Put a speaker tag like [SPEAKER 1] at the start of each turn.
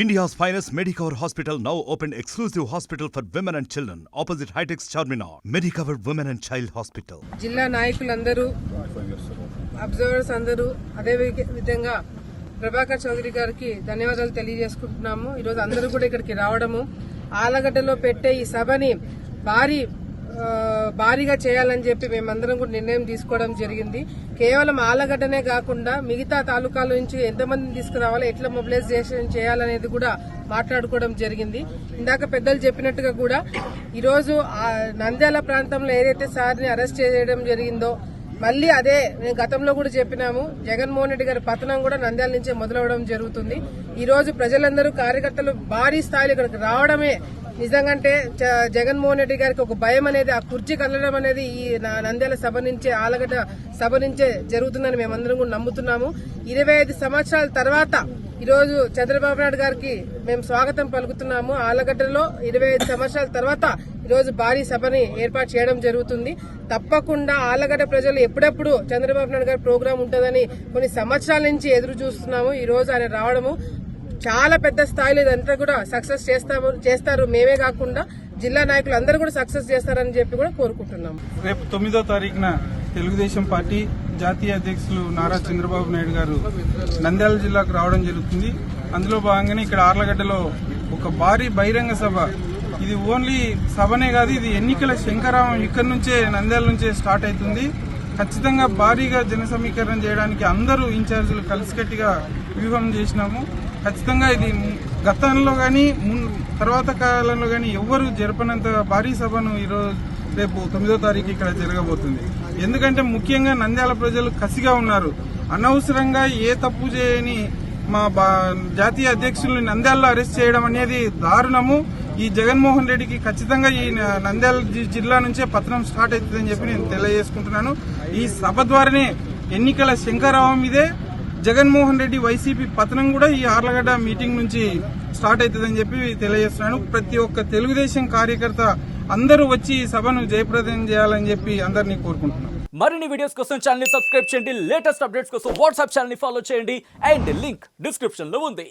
[SPEAKER 1] India's finest Medicover Hospital now opened exclusive hospital for women and children opposite Hightex Charminar. Medicover Women and Child Hospital.
[SPEAKER 2] జిల్లా నాయకులందరూ observers అందరూ అదే విధంగా ప్రభాకర్ చౌదరి గారికి ధన్యవాదాలు తెలియజేసుకుంటున్నాము. ఈరోజు అందరూ కూడా ఇక్కడికి రావడము, ఆలగడ్డలో పెట్టే ఈ సభని భారీగా చేయాలని చెప్పి మేమందరం కూడా నిర్ణయం తీసుకోవడం జరిగింది. కేవలం ఆలగడ్డనే కాకుండా మిగతా తాలూకాల నుంచి ఎంతమందిని తీసుకురావాలో, ఎట్లా మొబిలైజేషన్ చేయాలనేది కూడా మాట్లాడుకోవడం జరిగింది. ఇందాక పెద్దలు చెప్పినట్టుగా కూడా ఈరోజు నంద్యాల ప్రాంతంలో ఏదైతే సార్ని అరెస్ట్ చేయడం జరిగిందో, మళ్లీ అదే నేను గతంలో కూడా చెప్పినాము, జగన్మోహన్ రెడ్డి గారి పతనం కూడా నంద్యాల నుంచే మొదలవడం జరుగుతుంది. ఈ రోజు ప్రజలందరూ కార్యకర్తలు భారీ స్థాయిలో ఇక్కడికి రావడమే నిజంగాంటే జగన్మోహన్ రెడ్డి గారికి ఒక భయం అనేది, ఆ కుర్చీ కదలడం అనేది ఈ నంద్యాల సభ నుంచే, ఆలగడ్డ సభ నుంచే జరుగుతుందని మేమందరం కూడా నమ్ముతున్నాము. 25 సంవత్సరాల తర్వాత ఈరోజు చంద్రబాబు నాయుడు గారికి మేము స్వాగతం పలుకుతున్నాము. ఆలగడ్డలో 25 సంవత్సరాల తర్వాత ఈరోజు భారీ సభని ఏర్పాటు చేయడం జరుగుతుంది. తప్పకుండా ఆలగడ్డ ప్రజలు ఎప్పుడెప్పుడు చంద్రబాబు నాయుడు గారి ప్రోగ్రాం ఉంటుందని కొన్ని సంవత్సరాల నుంచి ఎదురు చూస్తున్నాము. ఈ రోజు ఆయన రావడము చాలా పెద్ద స్థాయిలో ఇదంతా కూడా సక్సెస్ చేస్తారు. మేమే కాకుండా జిల్లా నాయకులు అందరూ కూడా సక్సెస్ చేస్తారని చెప్పి కూడా కోరుకుంటున్నాము.
[SPEAKER 3] రేపు 9వ తారీఖున తెలుగుదేశం పార్టీ జాతీయ అధ్యక్షులు నారా చంద్రబాబు నాయుడు గారు నంద్యాల జిల్లాకు రావడం జరుగుతుంది. అందులో భాగంగానే ఇక్కడ ఆర్లగడ్డలో ఒక భారీ బహిరంగ సభ, ఇది ఓన్లీ సభనే కాదు, ఇది ఎన్నికల శంఖారావం ఇక్కడి నుంచే నంద్యాల నుంచే స్టార్ట్ అవుతుంది. ఖచ్చితంగా భారీగా జన సమీకరణ చేయడానికి అందరూ ఇన్ఛార్జీలు కలిసికట్టిగా వ్యూహం చేసినాము. ఖచ్చితంగా ఇది గతంలో గానీ తర్వాత కాలంలో గానీ ఎవ్వరూ జరపనంత భారీ సభను ఈరోజు రేపు 9వ తారీఖు ఇక్కడ జరగబోతుంది. ఎందుకంటే ముఖ్యంగా నంద్యాల ప్రజలు కసిగా ఉన్నారు. అనవసరంగా ఏ తప్పు చేయని మా జాతీయ అధ్యక్షుల్ని నంద్యాలలో అరెస్ట్ చేయడం అనేది దారుణము. ఈ జగన్మోహన్ రెడ్డికి ఖచ్చితంగా ఈ నంద్యాల జిల్లా నుంచే పతనం స్టార్ట్ అవుతుందని చెప్పి నేను తెలియజేసుకుంటున్నాను. ఈ సభ ద్వారానే ఎన్నికల శంఖారావం ఇదే. జగన్మోహన్ రెడ్డి వైసీపీ పతనం కూడా ఈ ఆర్లగడ్డ మీటింగ్ నుంచి స్టార్ట్ అవుతుందని చెప్పి తెలియజేస్తున్నాను. ప్రతి ఒక్క తెలుగుదేశం కార్యకర్త అందరూ వచ్చి ఈ సభను జయప్రదం చేయాలని చెప్పి అందరినీ కోరుకుంటున్నాను.
[SPEAKER 4] మరిన్ని వీడియోస్ కోసం ఛానల్ ని సబ్స్క్రైబ్ చేయండి, లేటెస్ట్ అప్డేట్స్ కోసం వాట్సాప్ ఛానల్ ని ఫాలో చేయండి, అండ్ లింక్ డిస్క్రిప్షన్ లో ఉంది.